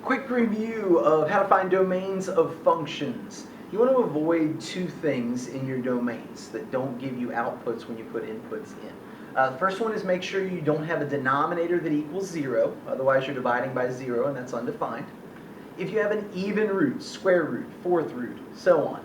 Quick review of how to find domains of functions. You want to avoid two things in your domains that don't give you outputs when you put inputs in. The first one is make sure you don't have a denominator that equals 0, otherwise you're dividing by 0 and that's undefined. If you have an even root, square root, fourth root, so on,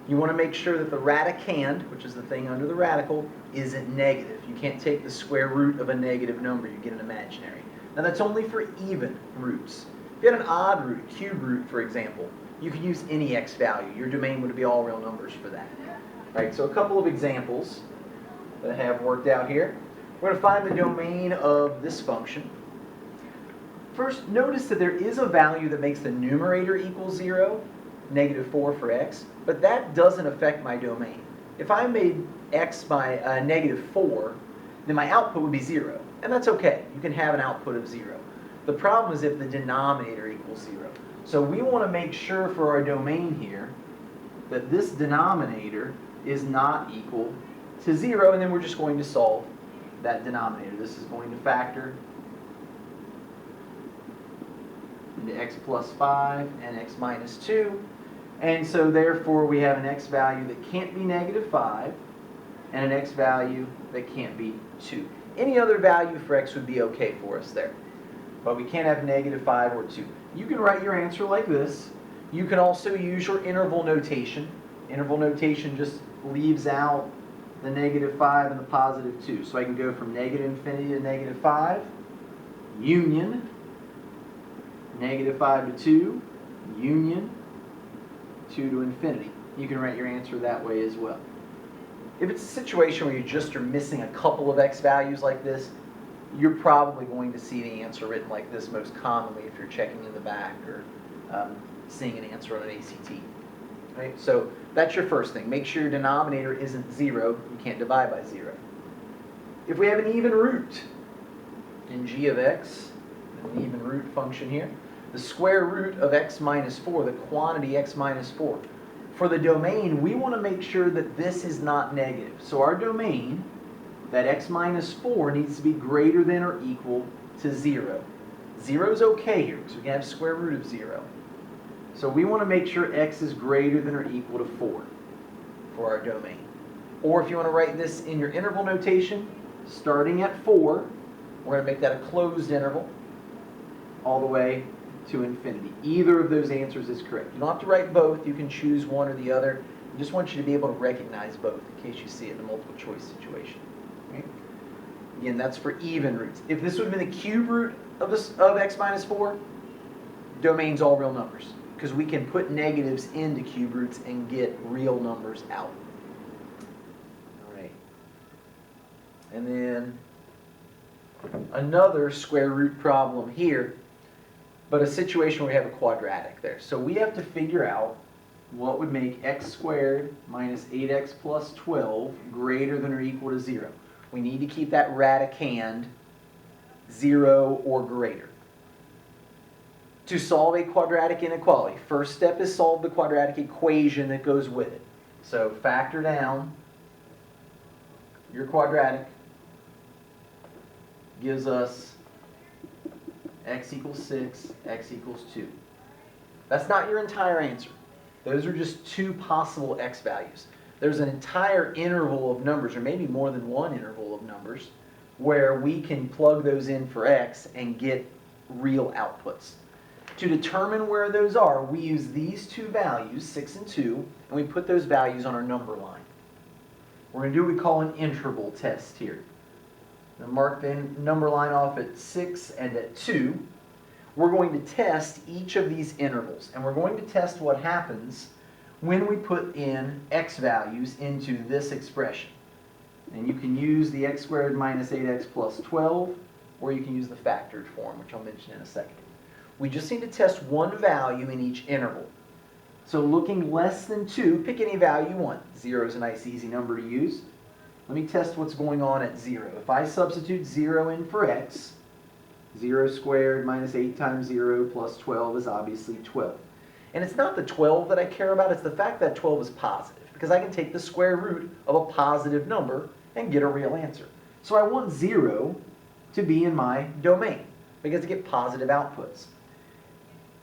you want to make sure that the radicand, which is the thing under the radical, isn't negative. You can't take the square root of a negative number, you get an imaginary. Now that's only for even roots. If you had an odd root, cube root for example, you could use any x value. Your domain would be all real numbers for that. Right, so a couple of examples that I have worked out here. We're going to find the domain of this function. First, notice that there is a value that makes the numerator equal 0, -4 for x, but that doesn't affect my domain. If I made x by -4, then my output would be 0, and that's okay. You can have an output of 0. The problem is if the denominator equals 0. So we want to make sure for our domain here that this denominator is not equal to 0, and then we're just going to solve that denominator. This is going to factor into x plus 5 and x minus 2. And so therefore we have an x value that can't be -5 and an x value that can't be 2. Any other value for x would be okay for us there. But we can't have -5 or 2. You can write your answer like this. You can also use your interval notation. Interval notation just leaves out the -5 and the +2. So I can go from -infinity to -5, union, -5 to 2, union, 2 to infinity. You can write your answer that way as well. If it's a situation where you just are missing a couple of x values like this, you're probably going to see the answer written like this most commonly if you're checking in the back or seeing an answer on an ACT. Right? So that's your first thing. Make sure your denominator isn't 0. You can't divide by 0. If we have an even root in g of x, an even root function here, the square root of x minus 4, the quantity x minus 4. For the domain, we want to make sure that this is not negative. So our domain, that x minus 4 needs to be greater than or equal to 0. 0 is okay here because we can have square root of 0. So we want to make sure x is greater than or equal to 4 for our domain. Or if you want to write this in your interval notation, starting at 4, we're going to make that a closed interval all the way to infinity. Either of those answers is correct. You don't have to write both. You can choose one or the other. I just want you to be able to recognize both in case you see it in a multiple choice situation. Okay? Again, that's for even roots. If this would have been the cube root of x minus 4, domain's all real numbers because we can put negatives into cube roots and get real numbers out. All right. And then another square root problem here, but a situation where we have a quadratic there. So we have to figure out what would make x squared minus 8x plus 12 greater than or equal to 0. We need to keep that radicand 0 or greater. To solve a quadratic inequality, first step is solve the quadratic equation that goes with it. So factor down your quadratic, gives us x equals 6, x equals 2. That's not your entire answer. Those are just two possible x values. There's an entire interval of numbers, or maybe more than one interval of numbers, where we can plug those in for x and get real outputs. To determine where those are, we use these two values, 6 and 2, and we put those values on our number line. We're going to do what we call an interval test here. Now mark the number line off at 6 and at 2. We're going to test each of these intervals, and we're going to test what happens when we put in x values into this expression. And you can use the x squared minus 8x plus 12, or you can use the factored form, which I'll mention in a second. We just need to test one value in each interval. So looking less than 2, pick any value you want. 0 is a nice easy number to use. Let me test what's going on at 0. If I substitute 0 in for x, 0 squared minus 8 times 0 plus 12 is obviously 12. And it's not the 12 that I care about, it's the fact that 12 is positive. Because I can take the square root of a positive number and get a real answer. So I want 0 to be in my domain because I get positive outputs.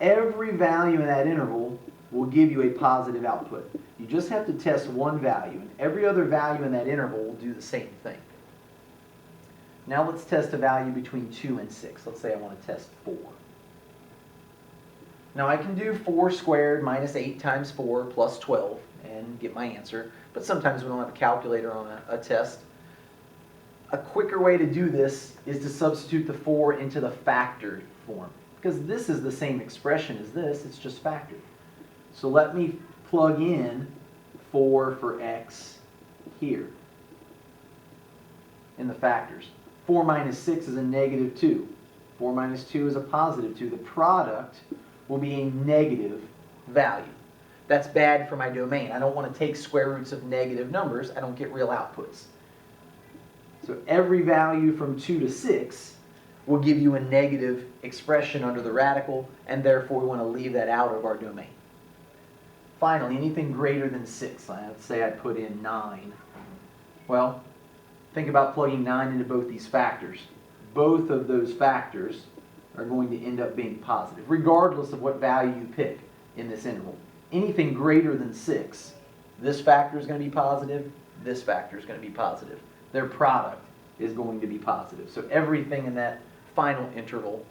every value in that interval will give you a positive output. You just have to test one value, and every other value in that interval will do the same thing. Now let's test a value between 2 and 6. Let's say I want to test 4. Now I can do 4 squared minus 8 times 4 plus 12 and get my answer, but sometimes we don't have a calculator on a test. A quicker way to do this is to substitute the 4 into the factored form, because this is the same expression as this, it's just factored. So let me plug in 4 for x here in the factors. 4 minus 6 is a negative 2. 4 minus 2 is a positive 2. The product will be a negative value. That's bad for my domain. I don't want to take square roots of negative numbers. I don't get real outputs. So every value from 2 to 6 will give you a negative expression under the radical, and therefore we want to leave that out of our domain. Finally, anything greater than 6. Let's say I put in 9. Well, think about plugging 9 into both these factors. Both of those factors are going to end up being positive, regardless of what value you pick in this interval. Anything greater than 6, this factor is going to be positive, this factor is going to be positive. Their product is going to be positive. So everything in that final interval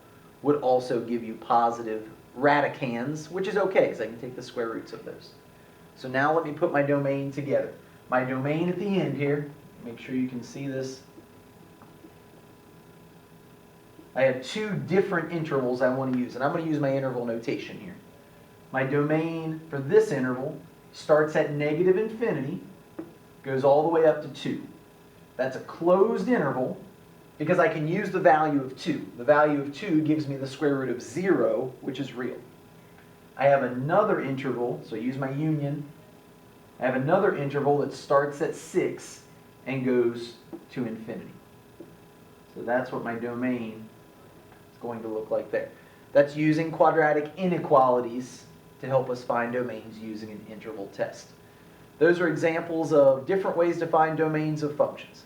would also give you positive radicands, which is okay, because I can take the square roots of those. So now let me put my domain together. My domain at the end here, make sure you can see this. I have 2 different intervals I want to use, and I'm going to use my interval notation here. My domain for this interval starts at negative infinity, goes all the way up to 2. That's a closed interval because I can use the value of 2. The value of 2 gives me the square root of 0, which is real. I have another interval, so I use my union. I have another interval that starts at 6 and goes to infinity. So that's what my domain is going to look like there. That's using quadratic inequalities to help us find domains using an interval test. Those are examples of different ways to find domains of functions.